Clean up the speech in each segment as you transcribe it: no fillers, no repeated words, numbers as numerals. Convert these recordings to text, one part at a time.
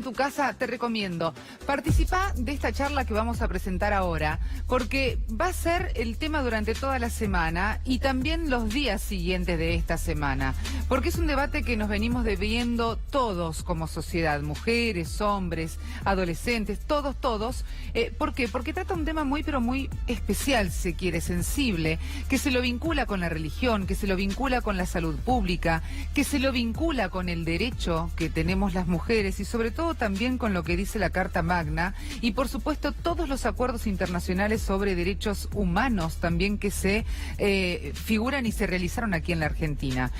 tu casa, te recomiendo. Participá de esta charla que vamos a presentar ahora, porque va a ser el tema durante toda la semana y también los días siguientes de esta semana. Porque es un debate que nos venimos debiendo todos como sociedad, mujeres, hombres, adolescentes, todos. ¿Por qué? Porque trata un tema muy, pero muy especial, si se quiere, sensible, que se lo vincula con la religión, que se lo vincula con la salud pública, que se lo vincula con el derecho que tenemos las mujeres y sobre todo también con lo que dice la Carta Magna y por supuesto todos los acuerdos internacionales sobre derechos humanos también que se figuran y se realizaron aquí en la Argentina.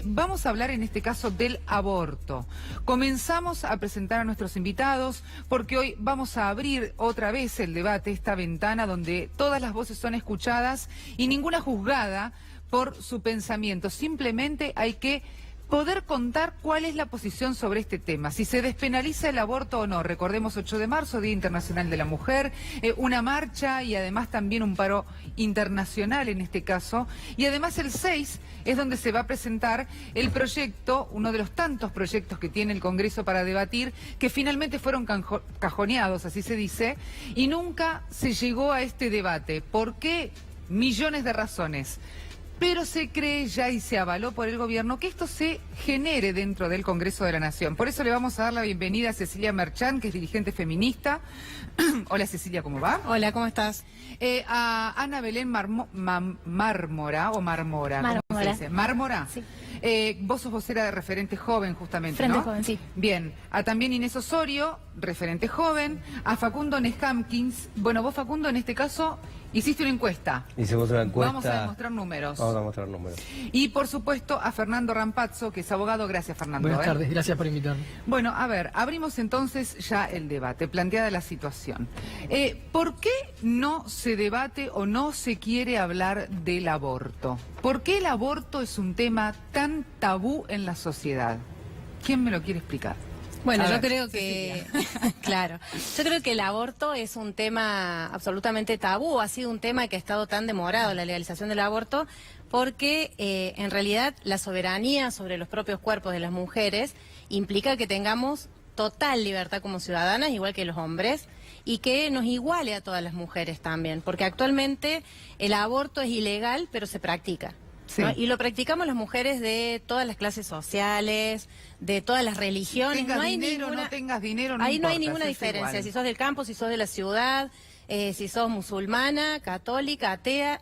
Vamos a hablar en este caso del aborto. Comenzamos a presentar a nuestros invitados porque hoy vamos a abrir otra vez el debate, esta ventana donde todas las voces son escuchadas y ninguna juzgada por su pensamiento. Simplemente hay que poder contar cuál es la posición sobre este tema, si se despenaliza el aborto o no. Recordemos 8 de marzo, Día Internacional de la Mujer, una marcha y además también un paro internacional en este caso. Y además el 6 es donde se va a presentar el proyecto, uno de los tantos proyectos que tiene el Congreso para debatir, que finalmente fueron cajoneados, así se dice, y nunca se llegó a este debate. ¿Por qué? Millones de razones. Pero se cree ya y se avaló por el gobierno que esto se genere dentro del Congreso de la Nación. Por eso le vamos a dar la bienvenida a Cecilia Merchant, que es dirigente feminista. Hola Cecilia, ¿cómo va? Hola, ¿cómo estás? A Ana Belén Mármora, o Marmora, ¿cómo se dice? Mármora. Sí. Vos sos vocera de Referente Joven, justamente, Frente ¿no? Joven, sí. Bien. A también Inés Osorio, Referente Joven. A Facundo Nescamkins. Bueno, vos, Facundo, en este caso, hiciste una encuesta. Hicimos una encuesta. Vamos a demostrar números. Vamos a mostrar números. Y, por supuesto, a Fernando Rampazzo, que es abogado. Gracias, Fernando. Buenas tardes, gracias por invitarme. Bueno, a ver, abrimos entonces ya el debate, planteada la situación. ¿Por qué no se debate o no se quiere hablar del aborto? ¿Por qué el aborto es un tema tan tabú en la sociedad? ¿Quién me lo quiere explicar? Bueno, yo creo que, claro, yo creo que el aborto es un tema absolutamente tabú, ha sido un tema que ha estado tan demorado, la legalización del aborto, porque en realidad la soberanía sobre los propios cuerpos de las mujeres implica que tengamos total libertad como ciudadanas, igual que los hombres, y que nos iguale a todas las mujeres también, porque actualmente el aborto es ilegal, pero se practica. Sí. ¿No? Y lo practicamos las mujeres de todas las clases sociales, de todas las religiones. Tengas no hay dinero, ninguna, no tengas dinero, no ahí importa, no hay ninguna es diferencia. igual. Si sos del campo, si sos de la ciudad, si sos musulmana, católica, atea,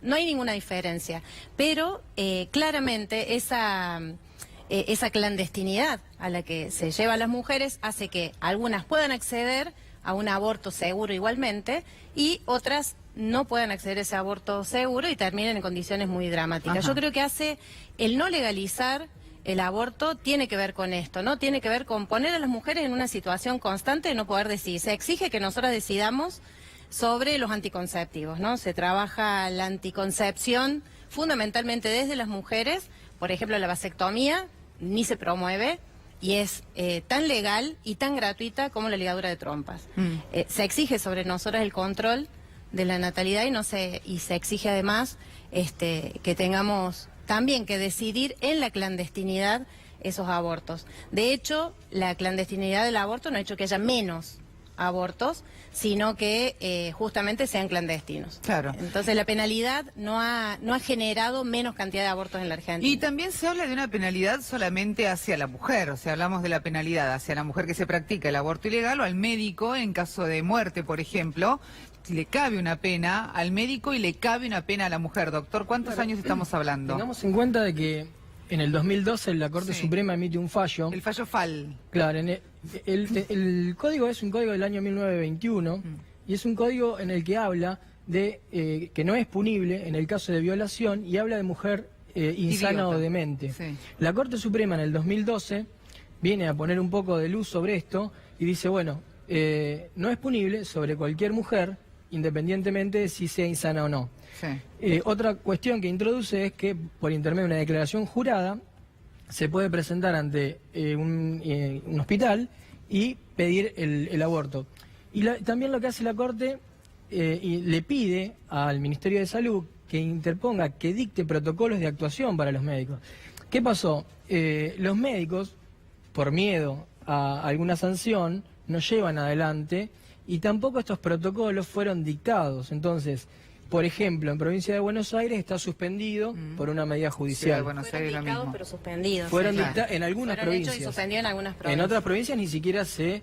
no hay ninguna diferencia. Pero claramente esa clandestinidad a la que se llevan las mujeres hace que algunas puedan acceder a un aborto seguro igualmente y otras no puedan acceder a ese aborto seguro y terminen en condiciones muy dramáticas. Ajá. Yo creo que el no legalizar el aborto tiene que ver con esto, ¿no? Tiene que ver con poner a las mujeres en una situación constante de no poder decidir. Se exige que nosotras decidamos sobre los anticonceptivos, ¿no? Se trabaja la anticoncepción fundamentalmente desde las mujeres, por ejemplo la vasectomía ni se promueve y es tan legal y tan gratuita como la ligadura de trompas. Se exige sobre nosotras el control de la natalidad y se exige además que tengamos también que decidir en la clandestinidad esos abortos. De hecho, la clandestinidad del aborto no ha hecho que haya menos abortos, sino que justamente sean clandestinos. Claro. Entonces la penalidad no ha generado menos cantidad de abortos en la Argentina. Y también se habla de una penalidad solamente hacia la mujer, o sea, hablamos de la penalidad hacia la mujer que se practica el aborto ilegal o al médico en caso de muerte, por ejemplo. Le cabe una pena al médico y le cabe una pena a la mujer. Doctor, ¿cuántos años estamos hablando? Tengamos en cuenta de que en el 2012 la Corte Suprema emite un fallo. El fallo FAL. Claro, el código es un código del año 1921 y es un código en el que habla de que no es punible en el caso de violación y habla de mujer insana Idiota. o demente. Sí. La Corte Suprema en el 2012 viene a poner un poco de luz sobre esto y dice, bueno, no es punible sobre cualquier mujer independientemente de si sea insana o no. Sí. Otra cuestión que introduce es que por intermedio de una declaración jurada se puede presentar ante un hospital y pedir el aborto. Y también lo que hace la Corte y le pide al Ministerio de Salud que interponga, que dicte protocolos de actuación para los médicos. ¿Qué pasó? Los médicos, por miedo a alguna sanción, no llevan adelante y tampoco estos protocolos fueron dictados. Entonces, por ejemplo, en provincia de Buenos Aires está suspendido por una medida Ciudad de judicial. Buenos Fueron Aires lo dictados, mismo. pero suspendidos. Fueron sí. dictados en algunas Fueron hechos provincias. y suspendidos en algunas provincias. En otras provincias ni siquiera se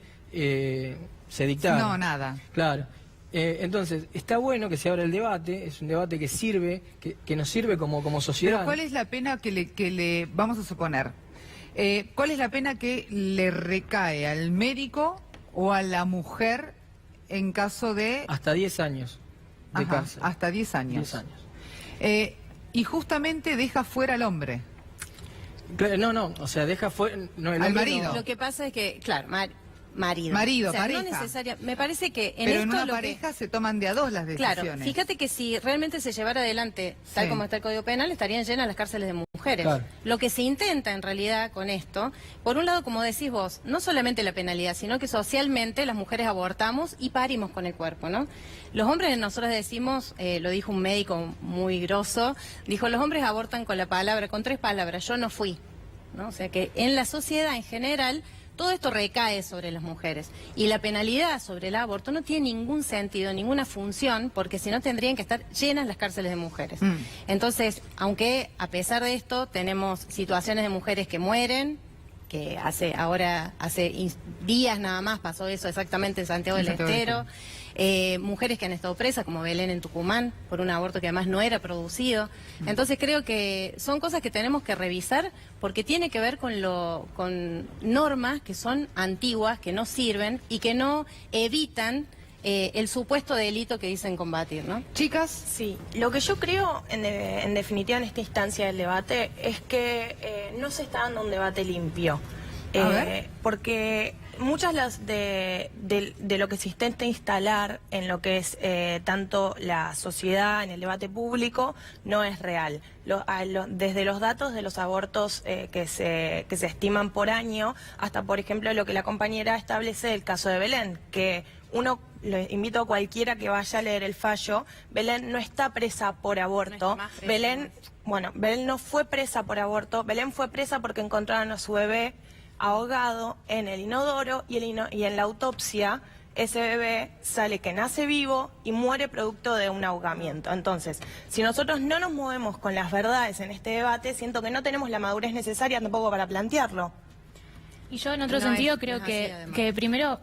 dictaron. No, nada. Claro. Entonces, está bueno que se abra el debate, es un debate que sirve, que nos sirve como sociedad. Pero ¿cuál es la pena que le vamos a suponer? ¿Cuál es la pena que le recae al médico o a la mujer en caso de... Hasta 10 años de Ajá, cárcel. hasta 10 años. 10 años. Y justamente deja fuera al hombre. Claro, no, o sea, deja fuera... No, el Al hombre marido. no. Lo que pasa es que, claro, marido. Marido, o sea, pareja. no necesaria. Me parece que en Pero esto en una lo que- pareja se toman de a dos las decisiones. Claro, fíjate que si realmente se llevara adelante, tal Sí. como está el Código Penal, estarían llenas las cárceles de mujeres. Claro. Lo que se intenta en realidad con esto, por un lado, como decís vos, no solamente la penalidad, sino que socialmente las mujeres abortamos y parimos con el cuerpo, ¿no? Los hombres, nosotros decimos, lo dijo un médico muy grosso, dijo, los hombres abortan con la palabra, con 3 palabras, yo no fui, ¿no? O sea que en la sociedad en general todo esto recae sobre las mujeres. Y la penalidad sobre el aborto no tiene ningún sentido, ninguna función, porque si no tendrían que estar llenas las cárceles de mujeres. Entonces, aunque a pesar de esto tenemos situaciones de mujeres que mueren, que hace días nada más pasó eso exactamente en Santiago del Santiago del Estero, mujeres que han estado presas, como Belén en Tucumán, por un aborto que además no era producido. Entonces creo que son cosas que tenemos que revisar porque tiene que ver con normas que son antiguas, que no sirven y que no evitan el supuesto delito que dicen combatir, ¿no? Chicas, Sí, lo que yo creo, en definitiva, en esta instancia del debate, es que no se está dando un debate limpio. A ver. Porque muchas de lo que se intenta instalar en lo que es tanto la sociedad, en el debate público, no es real. Desde los datos de los abortos que se estiman por año, hasta, por ejemplo, lo que la compañera establece del caso de Belén, que lo invito a cualquiera que vaya a leer el fallo. Belén no está presa por aborto. No está más presa. Belén no fue presa por aborto. Belén fue presa porque encontraron a su bebé ahogado en el inodoro y en la autopsia ese bebé sale que nace vivo y muere producto de un ahogamiento. Entonces, si nosotros no nos movemos con las verdades en este debate, siento que no tenemos la madurez necesaria tampoco para plantearlo. Y yo en otro No sentido es- creo no es así, que, además. que primero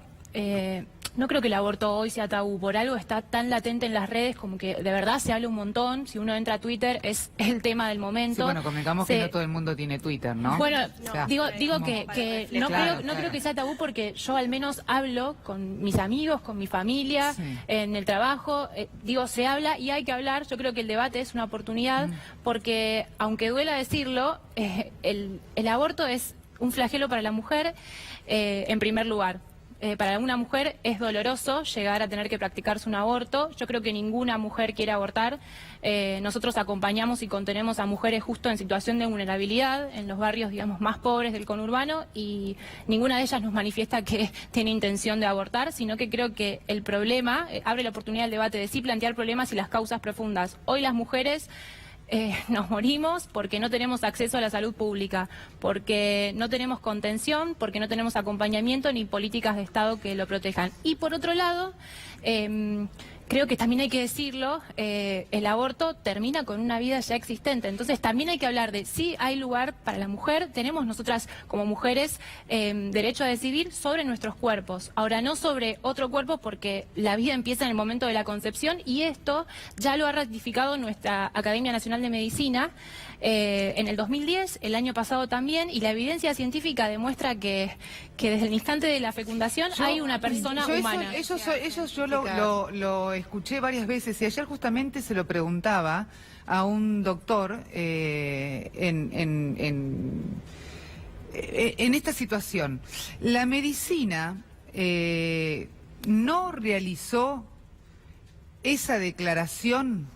no creo que el aborto hoy sea tabú, por algo está tan latente en las redes como que de verdad se habla un montón, si uno entra a Twitter es el tema del momento. sí, bueno, convengamos que Se- no todo el mundo tiene Twitter, ¿no? Bueno, O sea, digo como- que Claro, no claro. creo que sea tabú porque yo al menos hablo con mis amigos, con mi familia, Sí. en el trabajo, digo, se habla y hay que hablar. Yo creo que el debate es una oportunidad porque, aunque duela decirlo, el aborto es un flagelo para la mujer, en primer lugar. Para una mujer es doloroso llegar a tener que practicarse un aborto. Yo creo que ninguna mujer quiere abortar. Nosotros acompañamos y contenemos a mujeres justo en situación de vulnerabilidad, en los barrios, digamos, más pobres del conurbano, y ninguna de ellas nos manifiesta que tiene intención de abortar, sino que creo que el problema abre la oportunidad del debate de sí plantear problemas y las causas profundas. Hoy las mujeres nos morimos porque no tenemos acceso a la salud pública, porque no tenemos contención, porque no tenemos acompañamiento ni políticas de Estado que lo protejan. Y por otro lado, creo que también hay que decirlo, el aborto termina con una vida ya existente. Entonces también hay que hablar de si hay lugar para la mujer. Tenemos nosotras como mujeres derecho a decidir sobre nuestros cuerpos. Ahora, no sobre otro cuerpo porque la vida empieza en el momento de la concepción y esto ya lo ha ratificado nuestra Academia Nacional de Medicina en el 2010, el año pasado también, y la evidencia científica demuestra que desde el instante de la fecundación hay una persona yo humana. Eso yo lo escuché varias veces y ayer justamente se lo preguntaba a un doctor en esta situación. La medicina no realizó esa declaración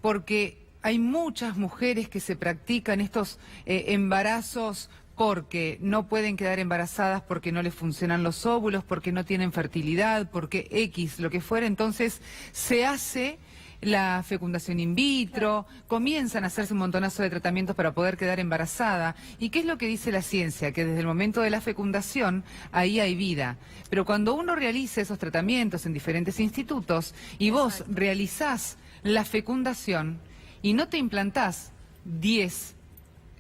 porque hay muchas mujeres que se practican estos embarazos porque no pueden quedar embarazadas, porque no les funcionan los óvulos, porque no tienen fertilidad, porque X, lo que fuera. Entonces se hace la fecundación in vitro, comienzan a hacerse un montonazo de tratamientos para poder quedar embarazada. ¿Y qué es lo que dice la ciencia? Que desde el momento de la fecundación, ahí hay vida. Pero cuando uno realiza esos tratamientos en diferentes institutos y vos realizás la fecundación y no te implantás 10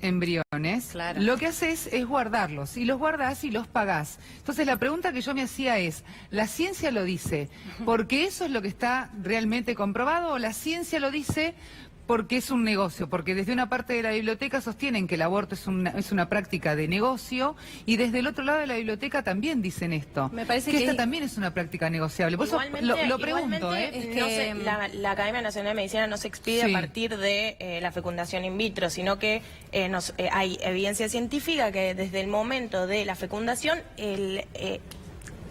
embriones, Claro. lo que haces es guardarlos, y los guardás y los pagás. Entonces la pregunta que yo me hacía es, ¿la ciencia lo dice porque eso es lo que está realmente comprobado, o la ciencia lo dice porque es un negocio? Porque desde una parte de la biblioteca sostienen que el aborto es una práctica de negocio, y desde el otro lado de la biblioteca también dicen esto, Me parece que que esta también es una práctica negociable. Por eso lo pregunto, igualmente, Es que, no la Academia Nacional de Medicina no se expide Sí. a partir de la fecundación in vitro, sino que hay evidencia científica que desde el momento de la fecundación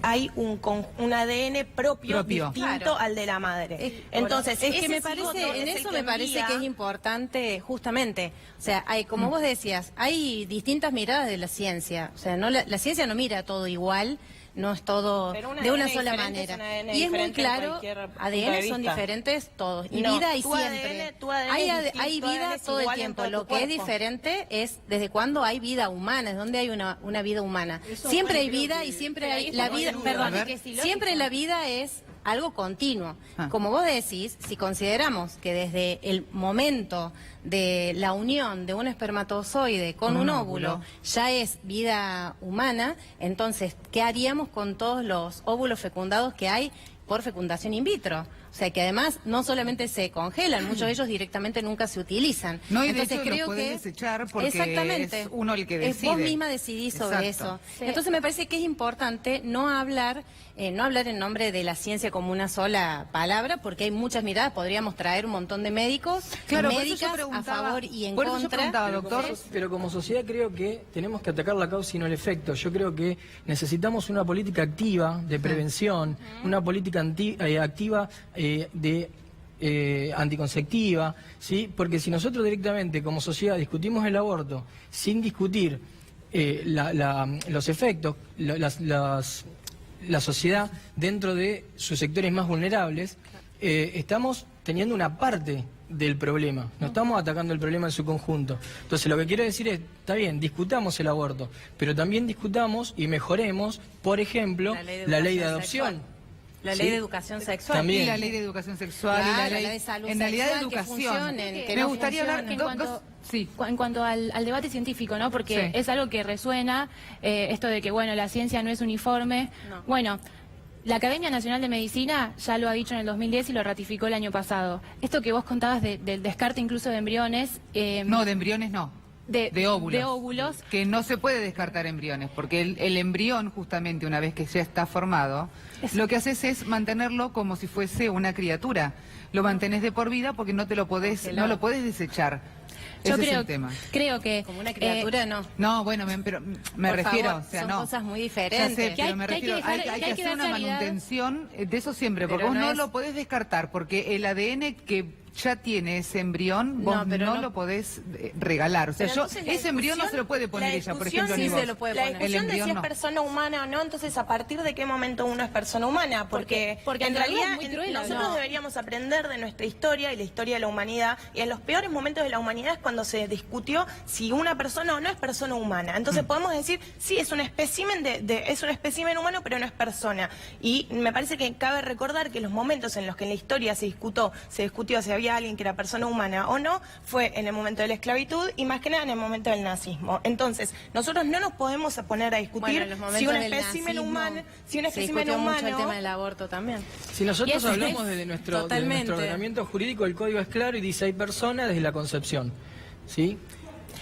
hay un ADN propio. Distinto Claro. al de la madre. Entonces, es que ese me cigoto parece, en es el eso que me parece envía- que es importante justamente, o sea, hay, como vos decías, hay distintas miradas de la ciencia, o sea, no la ciencia no mira todo igual, no es todo Pero un de una ADN sola diferente manera. es un ADN Y es muy diferente en claro, cualquier punto de ADN son vista. diferentes todos, y No, vida hay tu siempre. ADN tu ADN hay, es hay distinto, tu vida ADN es todo el igual en tiempo, todo lo tu que es cuerpo. diferente es desde cuándo hay vida humana, es donde hay una vida humana. Siempre hay vida y siempre hay la vida, perdón, A ver. que siempre la vida es algo continuo. Ah. Como vos decís, si consideramos que desde el momento de la unión de un espermatozoide con un óvulo ya es vida humana, entonces, ¿qué haríamos con todos los óvulos fecundados que hay por fecundación in vitro? O sea, que además no solamente se congelan, muchos de ellos directamente nunca se utilizan. No, y de Entonces hecho los creo podés que desechar porque exactamente, es uno el que es vos decide. misma decidís sobre Exacto. eso. Entonces me parece que es importante no hablar en nombre de la ciencia como una sola palabra, porque hay muchas miradas. Podríamos traer un montón de médicos, Claro, y por eso yo médicas a preguntaba- favor y en por eso yo contra. preguntaba, Pero doctor. pero como sociedad creo que tenemos que atacar la causa y no el efecto. Yo creo que necesitamos una política activa de prevención, una política activa anticonceptiva, ¿sí? Porque si nosotros directamente como sociedad discutimos el aborto sin discutir los efectos, la sociedad dentro de sus sectores más vulnerables, estamos teniendo una parte del problema, no estamos atacando el problema en su conjunto. Entonces lo que quiero decir es, está bien, discutamos el aborto, pero también discutamos y mejoremos, por ejemplo, la ley de adopción. sexual. La ley Sí. de educación sexual. También. Y la ley de educación sexual y Claro, la ley de salud en realidad de sexual, que educación. funcionen, que Me no gustaría hablar funcionen. sí. En cuanto al debate científico, ¿no? Porque Sí. es algo que resuena, esto de que, bueno, la ciencia no es uniforme. No. Bueno, la Academia Nacional de Medicina ya lo ha dicho en el 2010 y lo ratificó el año pasado. Esto que vos contabas del descarte incluso de embriones... No, de embriones no. De óvulos. De óvulos. Que no se puede descartar embriones, porque el embrión, justamente, una vez que ya está formado, lo que haces es mantenerlo como si fuese una criatura. Lo mantenés de por vida porque no lo podés desechar. Yo Ese es el tema. creo que... Como una criatura, no. No, bueno, pero me Por refiero, favor, o sea, son no. cosas muy Ya diferentes. sé, Que pero hay- me que hay que refiero, dejar- hay que hay que que hacer dar una claridad. manutención de eso siempre, porque Pero vos no no es- lo podés descartar, porque el ADN que ya tiene ese embrión, vos No, pero no no- lo podés regalar. O sea, Pero yo entonces la ese embrión no discusión- se lo puede poner la ella, por discusión ejemplo, sí ni se vos. lo puede La poner. discusión El de si embrión es no. persona humana o no, entonces a partir de qué momento uno es persona humana, porque Porque en en realidad realidad es muy cruel, nosotros ¿no? deberíamos aprender de nuestra historia y la historia de la humanidad, y en los peores momentos de la humanidad es cuando se discutió si una persona o no es persona humana. Entonces podemos decir, sí, es un espécimen es un espécimen humano, pero no es persona. Y me parece que cabe recordar que los momentos en los que en la historia se discutió si había alguien que era persona humana o no, fue en el momento de la esclavitud y más que nada en el momento del nazismo. Entonces, nosotros no nos podemos poner a discutir Bueno, en los momentos si un del espécimen nazismo humano, si un se espécimen discutió humano, mucho el tema del aborto también. Si nosotros Y eso hablamos es desde nuestro totalmente. ordenamiento jurídico, el código es claro y dice hay personas desde la concepción, ¿sí?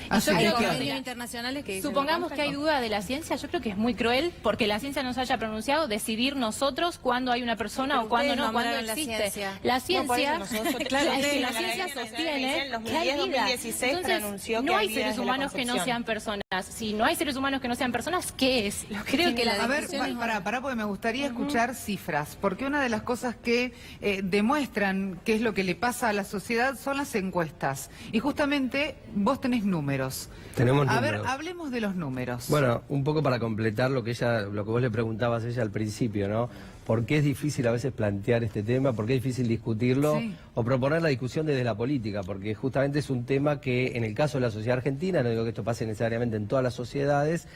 Y yo Hay creo que- convenios internacionales que dicen Supongamos lo que hay contrario. duda de la ciencia, yo creo que es muy cruel porque la ciencia nos haya pronunciado decidir nosotros cuándo hay una persona Pero o cuándo ustedes no, cuándo nombraron la existe. ciencia. La No, por eso ciencia, nosotros- claro, ustedes es que en la la ciencia Academia sostiene Nacional de que hay Medicina, vida. 2016 Entonces, pronunció no que hay hay vida seres desde la humanos que no concepción. sean personas. Si no hay seres humanos que no sean personas, ¿qué es? Lo que Creo tiene que la A ver, discusión es- pará, porque me gustaría escuchar cifras, porque una de las cosas que demuestran qué es lo que le pasa a la sociedad son las encuestas. Y justamente vos tenés números. números. Tenemos A ver, números. hablemos de los números. Bueno, un poco para completar lo que vos le preguntabas a ella al principio, ¿no? ¿Por qué es difícil a veces plantear este tema? ¿Por qué es difícil discutirlo? Sí. O proponer la discusión desde la política, porque justamente es un tema que en el caso de la sociedad argentina, no digo que esto pase necesariamente en todas las sociedades,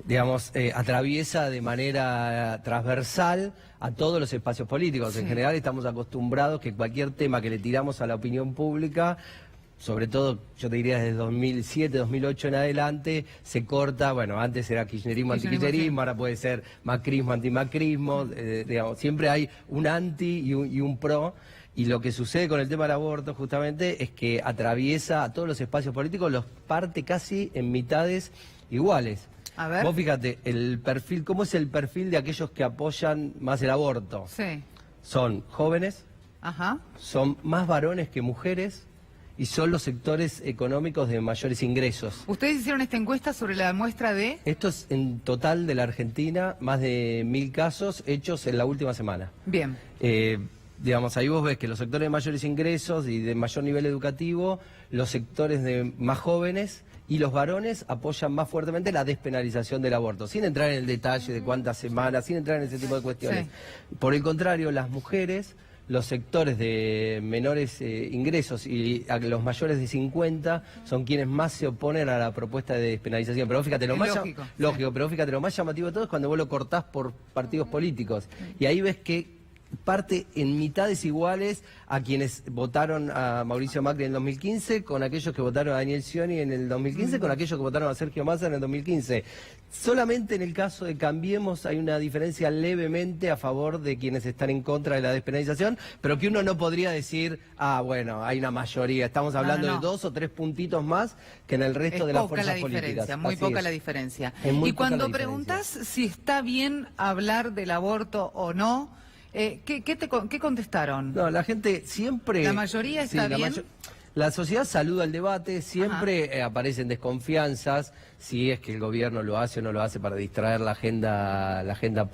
digamos, atraviesa de manera transversal a todos los espacios políticos. Sí. En general estamos acostumbrados que cualquier tema que le tiramos a la opinión pública, sobre todo, yo te diría desde 2007, 2008 en adelante, se corta, bueno, antes era kirchnerismo, antikirchnerismo, ahora puede ser macrismo, antimacrismo, digamos, siempre hay un anti y un pro, y lo que sucede con el tema del aborto justamente es que atraviesa a todos los espacios políticos, los parte casi en mitades iguales. A ver. Vos fíjate, el perfil, ¿cómo es el perfil de aquellos que apoyan más el aborto? Sí. Son jóvenes, Ajá. son más varones que mujeres, y son los sectores económicos de mayores ingresos. Ustedes hicieron esta encuesta sobre la muestra de... Esto es en total de la Argentina, más de 1000 casos hechos en la última semana. Bien. Digamos, ahí vos ves que los sectores de mayores ingresos y de mayor nivel educativo, los sectores de más jóvenes y los varones apoyan más fuertemente la despenalización del aborto, sin entrar en el detalle de cuántas semanas, sin entrar en ese tipo de cuestiones. Sí. Por el contrario, las mujeres, los sectores de menores ingresos y a los mayores de 50 son quienes más se oponen a la propuesta de despenalización. Pero fíjate, lo Es más lógico, pero fíjate, lo más llamativo de todo es cuando vos lo cortás por partidos políticos. Y ahí ves que parte en mitades iguales a quienes votaron a Mauricio Macri en el 2015, con aquellos que votaron a Daniel Scioni en el 2015, con aquellos que votaron a Sergio Massa en el 2015. Solamente en el caso de Cambiemos hay una diferencia levemente a favor de quienes están en contra de la despenalización, pero que uno no podría decir, bueno, hay una mayoría. Estamos hablando de 2 o 3 puntitos más que en el resto de las fuerzas políticas. Muy Así poca es. la diferencia. Es muy Y poca cuando la diferencia. preguntás si está bien hablar del aborto o no, ¿qué contestaron? No, la gente siempre... ¿La mayoría está bien? La sociedad saluda el debate, siempre aparecen desconfianzas, si es que el gobierno lo hace o no lo hace para distraer la agenda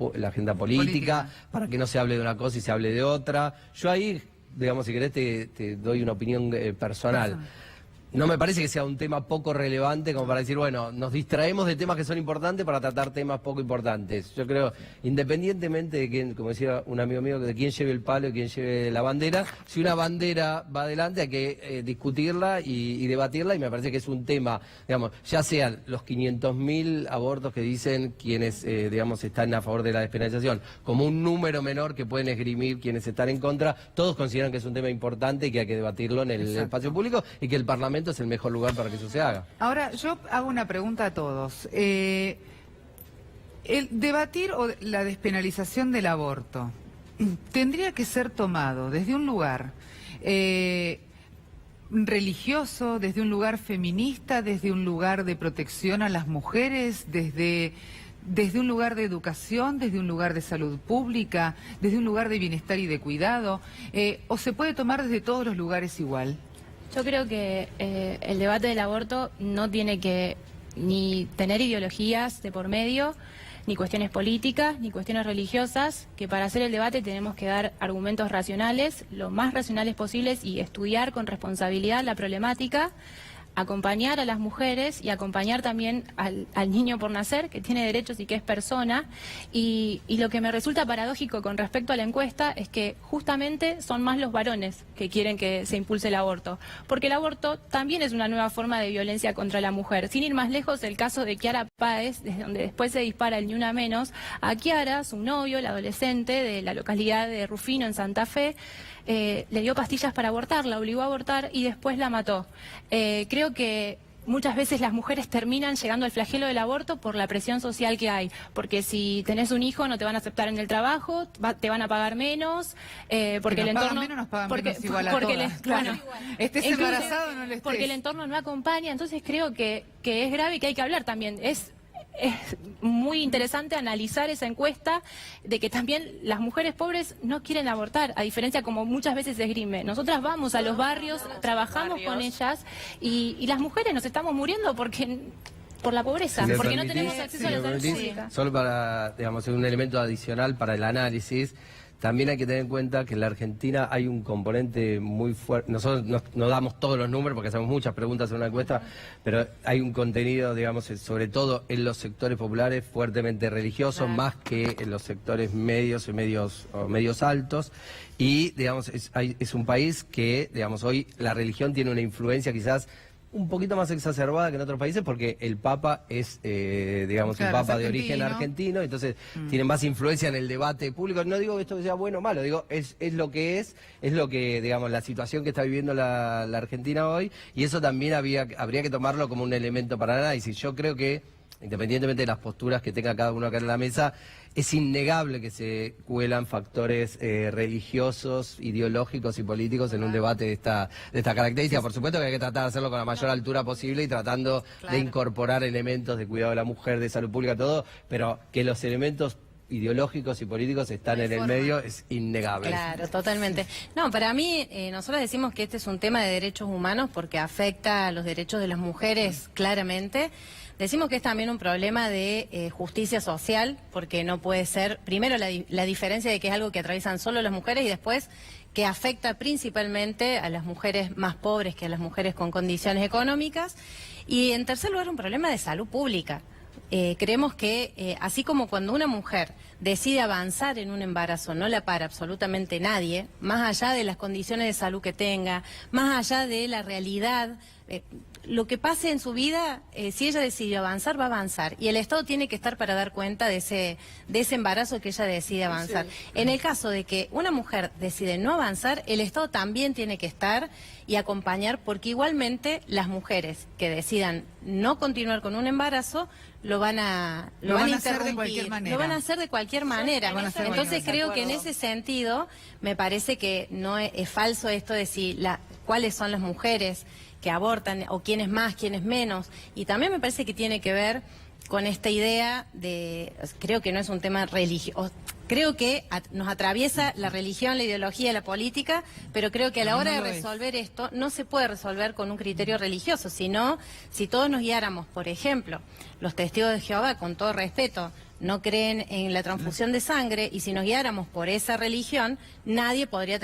política, para que no se hable de una cosa y se hable de otra. Yo ahí, digamos, si querés te doy una opinión personal. No me parece que sea un tema poco relevante como para decir, bueno, nos distraemos de temas que son importantes para tratar temas poco importantes. Yo creo, independientemente de quién, como decía un amigo mío, de quién lleve el palo y quién lleve la bandera, si una bandera va adelante hay que discutirla y debatirla, y me parece que es un tema, digamos, ya sean los 500.000 abortos que dicen quienes, digamos, están a favor de la despenalización, como un número menor que pueden esgrimir quienes están en contra, todos consideran que es un tema importante y que hay que debatirlo en el espacio público y que el Parlamento es el mejor lugar para que eso se haga. Ahora, yo hago una pregunta a todos. El debatir o la despenalización del aborto tendría que ser tomado desde un lugar religioso, desde un lugar feminista, desde un lugar de protección a las mujeres, desde un lugar de educación, desde un lugar de salud pública, desde un lugar de bienestar y de cuidado, o se puede tomar desde todos los lugares igual. Yo creo que el debate del aborto no tiene que ni tener ideologías de por medio, ni cuestiones políticas, ni cuestiones religiosas, que para hacer el debate tenemos que dar argumentos racionales, lo más racionales posibles, y estudiar con responsabilidad la problemática, acompañar a las mujeres y acompañar también al niño por nacer, que tiene derechos y que es persona. Y lo que me resulta paradójico con respecto a la encuesta es que justamente son más los varones que quieren que se impulse el aborto, porque el aborto también es una nueva forma de violencia contra la mujer. Sin ir más lejos, el caso de Kiara Páez, desde donde después se dispara el Ni Una Menos, a Kiara, su novio, el adolescente de la localidad de Rufino, en Santa Fe, le dio pastillas para abortar, la obligó a abortar y después la mató. Creo que muchas veces las mujeres terminan llegando al flagelo del aborto por la presión social que hay, porque si tenés un hijo no te van a aceptar en el trabajo, te van a pagar menos, porque el entorno... nos pagan menos igual a todas. Bueno, estés embarazado no lo estés. Porque el entorno no acompaña, entonces creo que es grave y que hay que hablar también. Es muy interesante analizar esa encuesta de que también las mujeres pobres no quieren abortar, a diferencia como muchas veces se esgrime. Nosotras vamos a los barrios, trabajamos con ellas y las mujeres nos estamos muriendo por la pobreza, porque no tenemos acceso a la salud pública. Solo para, digamos, un elemento adicional para el análisis, también hay que tener en cuenta que en la Argentina hay un componente muy fuerte. Nosotros no damos todos los números porque hacemos muchas preguntas en una encuesta, pero hay un contenido, digamos, sobre todo en los sectores populares, fuertemente religioso, más que en los sectores medios y medios altos. Y, digamos, es un país que, digamos, hoy la religión tiene una influencia quizás un poquito más exacerbada que en otros países porque el Papa es, digamos, claro, un Papa de origen argentino, entonces tiene más influencia en el debate público. No digo que esto sea bueno o malo, digo, es lo que es lo que, digamos, la situación que está viviendo la Argentina hoy, y eso también habría que tomarlo como un elemento para el análisis. Yo creo que, independientemente de las posturas que tenga cada uno acá en la mesa, es innegable que se cuelan factores religiosos, ideológicos y políticos en un debate de esta característica. Por supuesto que hay que tratar de hacerlo con la mayor altura posible y tratando de incorporar elementos de cuidado de la mujer, de salud pública, todo, pero que los elementos ideológicos y políticos están en el medio es innegable. Claro, totalmente. No, para mí, nosotros decimos que este es un tema de derechos humanos porque afecta a los derechos de las mujeres claramente. Decimos que es también un problema de justicia social, porque no puede ser, primero, la diferencia de que es algo que atraviesan solo las mujeres y después que afecta principalmente a las mujeres más pobres que a las mujeres con condiciones económicas. Y en tercer lugar, un problema de salud pública. Creemos que así como cuando una mujer decide avanzar en un embarazo, no la para absolutamente nadie, más allá de las condiciones de salud que tenga, más allá de la realidad, lo que pase en su vida, si ella decide avanzar, va a avanzar. Y el Estado tiene que estar para dar cuenta de ese embarazo que ella decide avanzar. En el caso de que una mujer decide no avanzar, el Estado también tiene que estar y acompañar, porque igualmente las mujeres que decidan no continuar con un embarazo, lo van a hacer de cualquier manera. Lo van a hacer de cualquier manera. Entonces creo que en ese sentido me parece que no es falso esto de si cuáles son las mujeres que abortan o quiénes más, quiénes menos. Y también me parece que tiene que ver con esta idea de, creo que no es un tema religioso, creo que nos atraviesa la religión, la ideología, la política, pero creo que a la hora de resolver esto no se puede resolver con un criterio religioso, sino si todos nos guiáramos, por ejemplo, los testigos de Jehová, con todo respeto, no creen en la transfusión de sangre, y si nos guiáramos por esa religión, nadie podría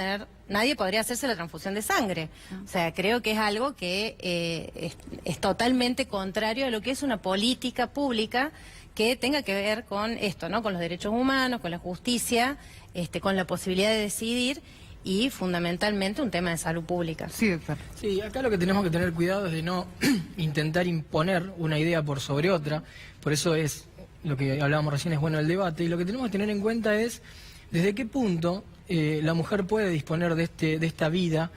hacerse la transfusión de sangre. O sea, creo que es algo que es totalmente contrario a lo que es una política pública que tenga que ver con esto, ¿no? Con los derechos humanos, con la justicia, con la posibilidad de decidir y fundamentalmente un tema de salud pública. Sí, doctor. Sí, acá lo que tenemos que tener cuidado es de no intentar imponer una idea por sobre otra, por eso es lo que hablábamos recién, es bueno el debate, y lo que tenemos que tener en cuenta es desde qué punto la mujer puede disponer de esta vida,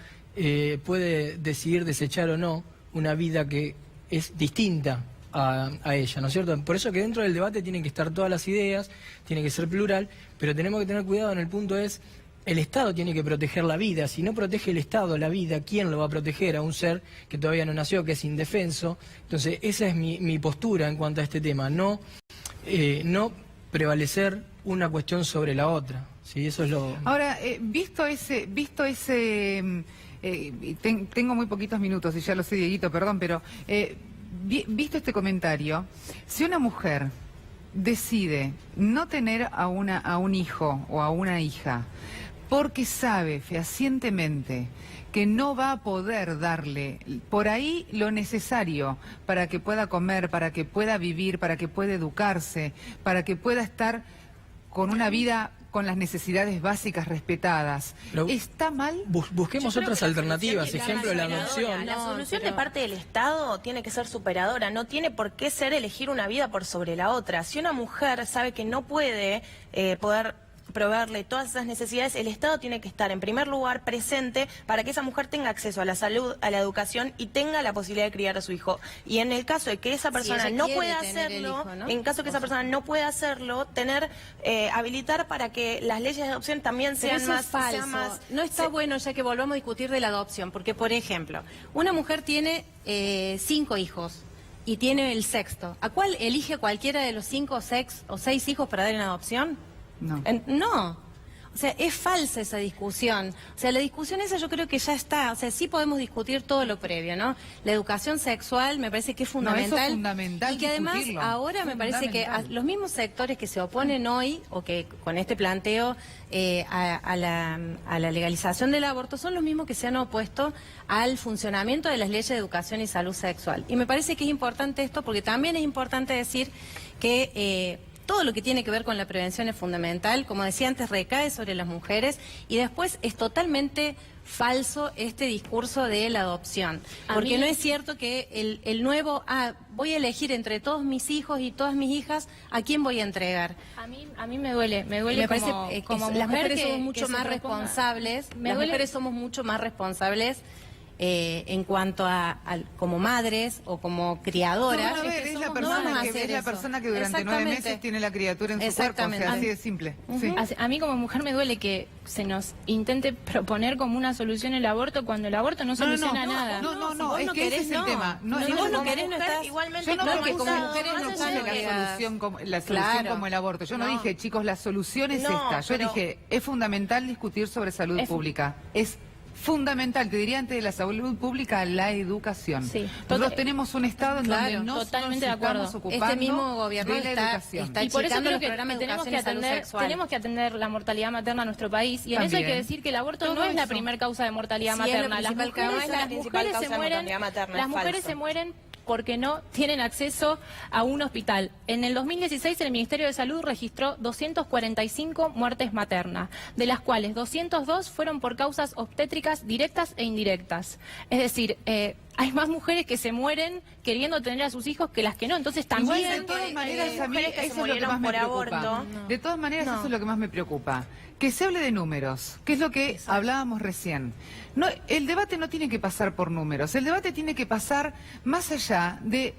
puede decidir desechar o no una vida que es distinta a ella, ¿no es cierto? Por eso que dentro del debate tienen que estar todas las ideas, tiene que ser plural, pero tenemos que tener cuidado en el punto es, el Estado tiene que proteger la vida. Si no protege el Estado la vida, ¿quién lo va a proteger? A un ser que todavía no nació, que es indefenso. Entonces, esa es mi postura en cuanto a este tema. No prevalecer una cuestión sobre la otra. ¿Sí? Eso es lo... Ahora, tengo muy poquitos minutos y ya lo sé, Dieguito, perdón, pero visto este comentario, si una mujer decide no tener a un hijo o a una hija porque sabe fehacientemente que no va a poder darle por ahí lo necesario para que pueda comer, para que pueda vivir, para que pueda educarse, para que pueda estar con una vida con las necesidades básicas respetadas, Pero ¿está mal? Busquemos otras alternativas, ejemplo la adopción. La solución de parte del Estado tiene que ser superadora, no tiene por qué ser elegir una vida por sobre la otra. Si una mujer sabe que no puede proveerle todas esas necesidades, el Estado tiene que estar en primer lugar presente para que esa mujer tenga acceso a la salud, a la educación y tenga la posibilidad de criar a su hijo. Y en el caso de que esa persona no pueda hacerlo, en caso de que esa persona no pueda hacerlo, habilitar para que las leyes de adopción también sean más falso. No está bueno ya que volvamos a discutir de la adopción, porque por ejemplo, una mujer tiene 5 hijos y tiene el sexto. ¿A cuál elige cualquiera de los 5 o 6 hijos para dar en adopción? No. No. O sea, es falsa esa discusión. O sea, la discusión esa yo creo que ya está. O sea, sí podemos discutir todo lo previo, ¿no? La educación sexual me parece que es fundamental. No, eso es fundamental y que además discutirlo. ahora me parece que los mismos sectores que se oponen hoy, o que con este planteo a la legalización del aborto, son los mismos que se han opuesto al funcionamiento de las leyes de educación y salud sexual. Y me parece que es importante esto porque también es importante decir que todo lo que tiene que ver con la prevención es fundamental. Como decía antes, recae sobre las mujeres y después es totalmente falso este discurso de la adopción. Porque no es cierto que el nuevo, voy a elegir entre todos mis hijos y todas mis hijas a quién voy a entregar. A mí me duele Me parece como las mujer mujeres que- somos mucho que más se proponga. responsables. Me Las duele- mujeres somos mucho más responsables en cuanto a como madres o como criadoras. No, a ver, es la no persona vamos a que hacer es la eso. persona que durante 9 Exactamente. meses tiene la criatura en su cuerpo, o Exactamente. sea, así de simple. Sí. A mí como mujer me duele que se nos intente proponer como una solución el aborto cuando el aborto no soluciona nada. No, Si vos es no que ese querés, es el no. tema. No, Si yo vos no como querés, no mujer, estás... igualmente Yo no No, creo que que como como mujeres mujeres no no puse la obligadas. solución como, Claro. como el aborto. Yo no dije, chicos, la solución es No, esta. Yo pero- dije, es fundamental discutir sobre salud pública. Es fundamental, te diría antes de la salud pública, la educación. Sí. Nosotros tenemos un Estado en Claro, donde no totalmente nos de acuerdo. estamos ocupando Este mismo gobierno de la educación. está Y por eso achicando creo los que programas de tenemos que, educación y salud sexual. tenemos que atender la mortalidad materna en nuestro país. Y en eso hay que También. decir que el aborto Todo no es la eso. primera causa de mortalidad Sí, es la materna. principal causa. No es la las principal mujeres causa se de mueren, mortalidad materna, las es mujeres falso. se mueren porque no tienen acceso a un hospital. En el 2016 el Ministerio de Salud registró 245 muertes maternas, de las cuales 202 fueron por causas obstétricas directas e indirectas. Es decir, hay más mujeres que se mueren queriendo tener a sus hijos que las que no. Entonces también... Igual, de todas maneras, a mí mujeres que se eso es lo que murieron más me por preocupa. aborto. De todas maneras, eso es lo que más me preocupa. Que se hable de números, que es lo que hablábamos recién. No, el debate no tiene que pasar por números, el debate tiene que pasar más allá de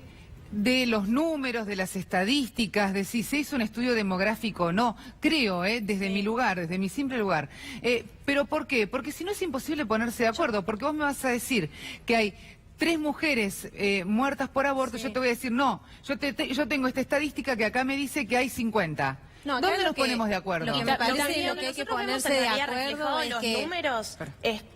los números, de las estadísticas, de si se hizo un estudio demográfico o no. Creo, desde mi lugar, desde mi simple lugar. ¿Pero por qué? Porque si no es imposible ponerse de acuerdo, porque vos me vas a decir que hay 3 mujeres muertas por aborto, yo te voy a decir, no, yo tengo esta estadística que acá me dice que hay 50. No, acá ¿Dónde lo nos que- ponemos de acuerdo? Lo que me parece lo que hay que ponerse de acuerdo es los que... números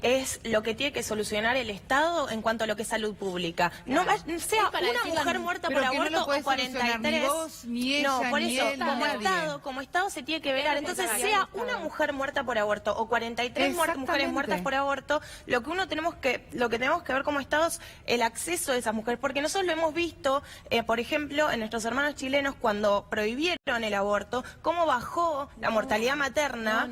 es lo que tiene que solucionar el Estado en cuanto a lo que es salud pública. No sea para una decir mujer la- muerta pero por que no lo aborto puede o solucionar 43. ni vos, ni ella, no, por ni eso, él, ni como nadie. Estado se tiene que velar. Entonces, sea una mujer muerta por aborto o 43 mujeres Exactamente. muertas por aborto, lo que tenemos que ver como Estado es el acceso de esas mujeres, porque nosotros lo hemos visto, por ejemplo, en nuestros hermanos chilenos cuando prohibieron el aborto, cómo bajó la mortalidad materna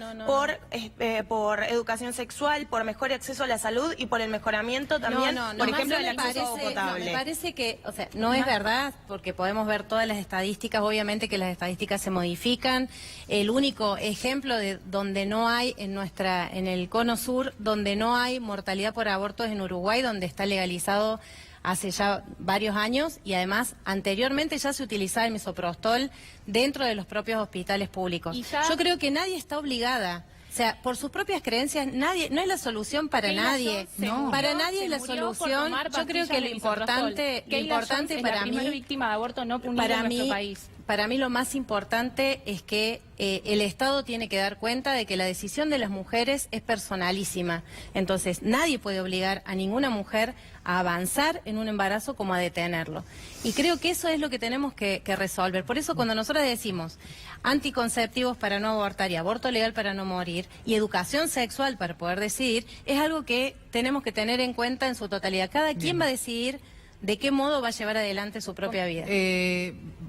por educación sexual, por mejor acceso a la salud y por el mejoramiento también, por ejemplo, del acceso a agua potable. Me parece que, o sea, no es verdad, porque podemos ver todas las estadísticas, obviamente que las estadísticas se modifican. El único ejemplo de donde no hay en el cono sur, donde no hay mortalidad por aborto es en Uruguay, donde está legalizado hace ya varios años y además anteriormente ya se utilizaba el misoprostol dentro de los propios hospitales públicos. Y ya- Yo creo que nadie está obligada. O sea, por sus propias creencias, nadie, no es la solución para Keila nadie. Jones se No. murió, Para nadie se es la murió por solución. tomar Yo creo pastillas que de lo misoprostol. importante Keila Jones para es la primera mí, víctima de aborto no punida en nuestro país. para mí lo más importante es que el Estado tiene que dar cuenta de que la decisión de las mujeres es personalísima. Entonces, nadie puede obligar a ninguna mujer a avanzar en un embarazo como a detenerlo. Y creo que eso es lo que tenemos que resolver. Por eso cuando nosotros decimos anticonceptivos para no abortar y aborto legal para no morir y educación sexual para poder decidir, es algo que tenemos que tener en cuenta en su totalidad. Cada quien va a decidir de qué modo va a llevar adelante su propia vida.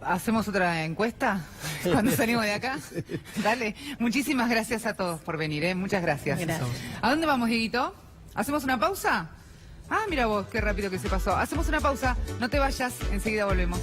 ¿Hacemos otra encuesta cuando salimos de acá? Dale. Muchísimas gracias a todos por venir, muchas gracias. Gracias. ¿A dónde vamos, Dieguito? ¿Hacemos una pausa? Ah, mira vos, qué rápido que se pasó. Hacemos una pausa, no te vayas, enseguida volvemos.